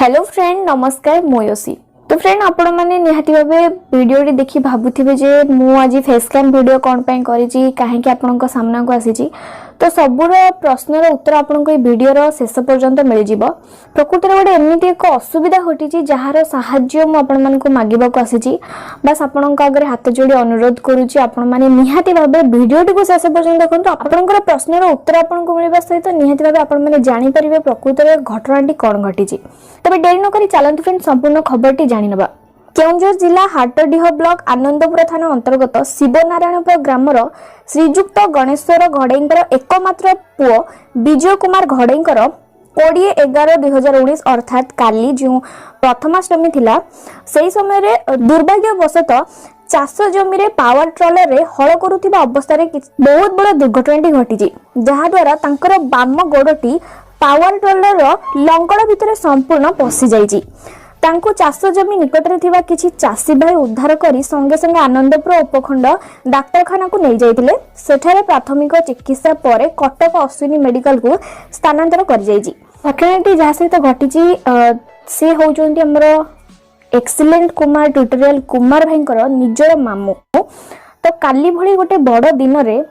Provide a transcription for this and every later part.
Hello friend नमस्कार मोयोसी। तो friend आपण मैंने निहाती भावे वीडियो देखि भाबुथिबे जे मु आज फेस कैम वीडियो कोन पई करिछि काहे कि आपनका सामना को आसीछि। तो सबुर प्रश्नर उत्तर आपनको ए वीडियोर शेष पर्यंत मिल जिवो। प्रकृतिर गोटे एमिति एक असुविधा घटिछि जहार सहाय्य मु आपण मानको मागिबा को आसीछि। बस आपनका आगे हाथ जोड़ी अनुरोध करूछि आपण माने निहाती भाबे वीडियोटी को शेष पर्यंत देखंतु। आपनकर प्रश्नर उत्तर आपनको मिलबा सहित निहाती भाबे आपण माने जानि परिबे प्रकृतिर घटनाटी कोन घटिछि। तबे डेरी न करी चलंतु फ्रेंड संपूर्ण खबरटी जानि नबा। केउंझर जिला हाटडीह ब्लॉक आनंदपुर थाना अंतर्गत शिवनारायणपुर ग्रामर श्रीजुक्त गणेश्वर घड़ईंकर एकमात्र पुओ विजय कुमार घड़ईंकर 20/11/2019 अर्थात काली जो प्रथमाष्टमी थिला सेही समय रे दुर्भाग्यवशत चाष जमी रे पावर ट्रॉलर रे हल करुथिबा अवस्था रे बहुत बड़ दुर्घटनाटी घटिछि जहा द्वारा तांकर बाम गोड़टी पावर ट्रॉलर रो लंगड़ भितर संपूर्ण पसि जाइछि। तांको चाष जमी निकट रे थिबा किछि चासी भाई उद्धार करी संगे संगे आनंदपुर उपखंड डाक्तरखाना को नहीं जाइतिले। सेठारे प्राथमिक चिकित्सा परे कटक अश्विनी मेडिकल को स्थानांतर कर जाइछि। घटनाटी जहा सहित घटिछि से होउचंती हमर एक्सीलेंट कुमार ट्यूटोरियल कुमार भाईंकर निजर मामू। तो काली भली गोटे बड़ दिन रे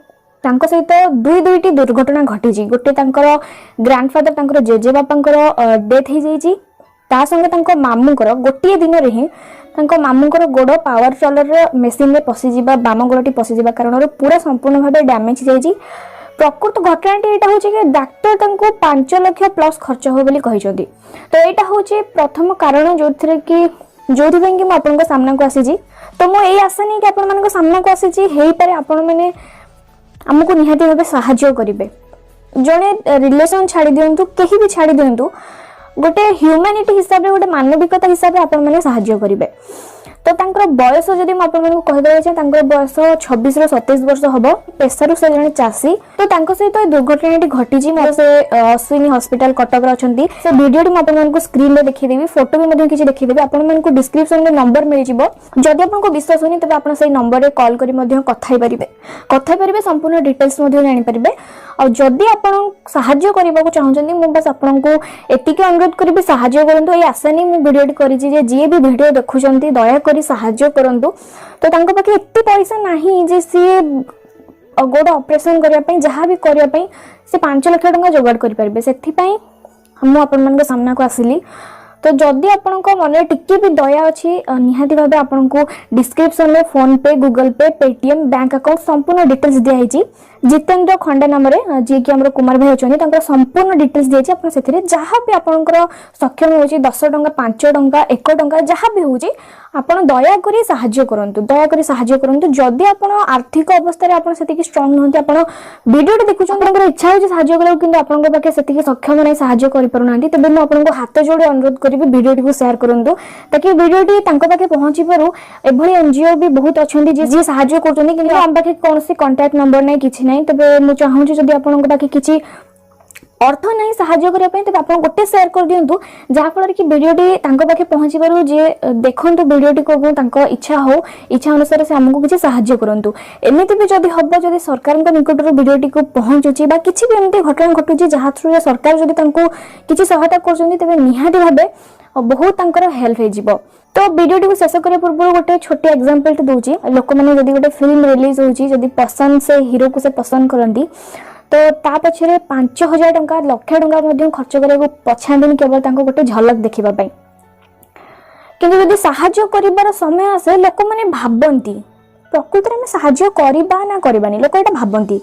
तांको सहित दुईटी दुर्घटना घटिछि। गोटे तांकर ग्रैंडफादर तांकर जेजे बापांकर डेथ हो जाइछि। ता संगे तांको मामूंकर गोटे दिन रे ही तांको मामूंकर गोड़ पावर ट्रॉलर मेसिन रे पसि जिबा बाम गोड़टी पसि जिबा कारण पूरा संपूर्ण भाबे डैमेज जाइछि। प्रकृत घटनाटी एटा होछि कि डाक्टर तांको 5 लाख प्लस खर्च हो बोली कहिसथि। तो एटा होछि प्रथम कारण जोथिरे कि जोथि कि म आपनको सामना को आसीछि। तो मो एई आशा नै कि आपन मानको सामना को आसीछि हेई पारे आपन माने हमको निहाती भाबे सहायता करिवे। जणे रिलेशन छाड़ी दियंतु केही भी छाड़ी दियंतु गोटे ह्यूमैनिटी हिसाब रे गोटे मानविकता हिसाब रे आपण माने सहायता करिवे। तो तांकर बयस जदि म आपण माने कहि देबै छै तांकर बयस 26 रो 27 वर्ष हबो। पेशारु से जने चासी। तो तांको सहित दुर्घटनाटी घटी छि। म से अश्विनी हॉस्पिटल कटक रे अछंती। से वीडियोटी म आपण मानको स्क्रीन रे देखि देबी फोटो भी मध्ये किछि देखि देबी। आपण मानको डिस्क्रिप्शन रे नंबर मिलि जिवो। जदि आपनको विश्वास होनी तबे आपण सेही नंबर रे कॉल करी मध्ये कथाई परिबे संपूर्ण डिटेल्स मध्ये जानि परिबे। और जदि आपण सहायता करबा को चाहउछन्ती मु बस आपनको एतिके अनुरोध करबी सहायता करंतु। ए आशा नै मु वीडियोटी करि जे जे भी वीडियो देखुछन्ती दया करी सहायता करंतु। तो तांको पाखे एत्ते पैसा नाही जे सी गोड ऑपरेशन करिया पई जहा भी करिया पई से 5 लाख टका जोगाड़ करि परिबे। सेथि पई हम आपन मन के सामना को आसिली। तो जदि आपनको मन टिके भी दया अछि निहाती भाबे आपनको डिस्क्रिप्शन में फोन पे गूगल पे पेटीएम बैंक अकाउंट संपूर्ण डिटेल्स दिया हिची। जितेंद्र खंडा नाम रे जे कि हमर कुमार भाई अछनी तांकर संपूर्ण डिटेल्स दिया छि। आपन सेथिरे जहा भी आपनकर सक्षम होची 10 टका 5 टका 1 टका जहा भी होची आपण दया करी सहायता करंतु। दया करी सहायता करंतु। जदि आपण आर्थिक अवस्था रे आपण सेति कि स्ट्रांग नहंती आपण वीडियो देखु आपनकर इच्छा होची सहायता करा किंतु आपनकर पाके सेति कि सक्षम नै सहायता करि परु नांती तबे म आपनको हाथ जोड़ी अनुरोध करिबी वीडियो को शेयर करंतु ताकि वीडियो तांको पाके पहुंची पारू। एभली एनजीओ भी बहुत अछंती जे सहायता करछन्ती किंतु हम पाके कोनसी कांटेक्ट नंबर नै किछि नै। तबे मु चाहू जदि आपनकर पाके किछि अर्थ नहीं सहायता करिया पई तबे आपण गोटे शेयर कर दियंतु जहा फल कि वीडियोटी तांको पाखे पहुंची पारू। जे देखंतु वीडियोटी को तांको इच्छा अनुसार से हमको किछि सहायता करंतु। एमिति भी जदि हबो जदि सरकार के निकट रो वीडियोटी को पहुंचुची बा किछि भी एमिति घटना घटुची जहा थ्रू सरकार जदि तांको किछि सहायता करछन्ती तबे निहाती भाबे बहुत तांकर हेल्प हे जिवो। तो वीडियोटी को शेष करे पूर्व गोटे छोटे एग्जांपल दोची लोक माने जदि गोटे फिल्म रिलीज होची जदि पसंद से हीरो को से पसंद करंती तो ता पछरे 5000 टंका लाख टंका मध्ये खर्च करे को पछांदिन केवल तांको गोटे झलक देखिबा पई। किंतु यदि सहायता करिबार समय आसे लोक माने भाबंती प्रकृति में सहायता करिबा ना करिबानी लोक एटा भाबंती।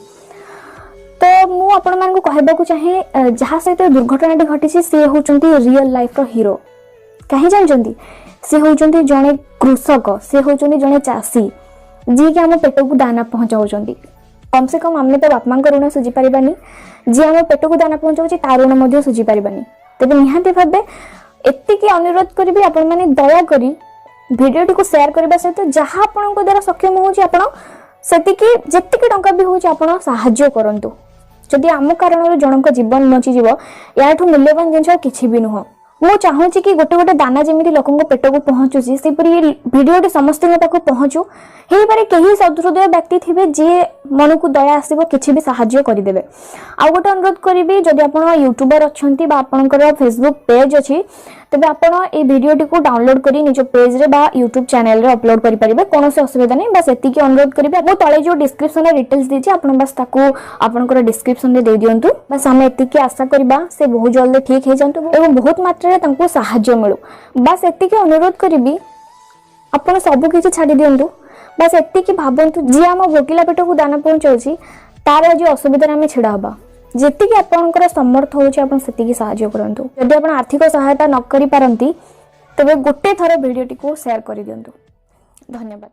तो मु आपण मान को कहबा को चाहे जहा सहित दुर्घटनाटी घटिछि से होचंती रियल लाइफ रो हीरो। काहे जानचंती से होचंती जणे कृषक से होचंती जणे चासी जी के हम पेट को दाना पहुंचाउचंती। कम से कम आमे तो बापा को ऋण सुझी पारिबानी जी हम पेट को दाना पहुंचाउची ता ऋण मध्ये सुझी पारिबानी। तबे निहाती भाबे एतिकी अनुरोध करबी आपण माने दया करी वीडियोटी को शेयर करबा सहित जहा आपण को द्वारा सक्षम होची आपण सेतिकी जेतिकी टंका भी होची आपण सहायता करंतु। जदि आम कारण जनक जीवन बची जीव याठू मूल्यवान जिनस किछि भी नुह। ମୁଁ ଚାହୁଁଛି कि गोटे गोटे दाना जमी लोक पेट को पहुँचुची से भिडियोटी समस्त पाक पहुँचू हो पारे कहीं सदृदय व्यक्ति थे जी मन को दया आसो कि भी साहाय्य करदे। आउ गोटे अनुरोध करी जदि आप यूट्यूबर अच्छा आपंकर फेसबुक पेज अच्छी तेज आपड़ ये भिडियोटी को डाउनलोड कर निज पेज रे बा यूट्यूब चैनल रे अपलोड करेंगे कौन असुविधा नहीं। बस एति अनुरोध करेंगे मो तले जो डिस्क्रिप्शन रे डिटेल्स दीजिए आप बस आपंकर डिस्क्रिप्शन रे दे दिंतु। बस आम एति आशा करबा से बहुत जल्दी ठीक हो जातु एवं बहुत मात्रा रे साहाय्य मिलू। बस एति अनुरोध करी आप सब किसी छाड़ी दिंतु। बस एति भावतु जी आम भोकिला पेट को दाना पहुँचाऊँगी तार आज असुविधा आम छिड़ा हाँ जी आपंकर समर्थ होती साहाय्य करंतु। जदि आप आर्थिक सहायता न करि पारंती तेबे गोटे थर भिडियोटी को शेयर कर दियंतु। धन्यवाद।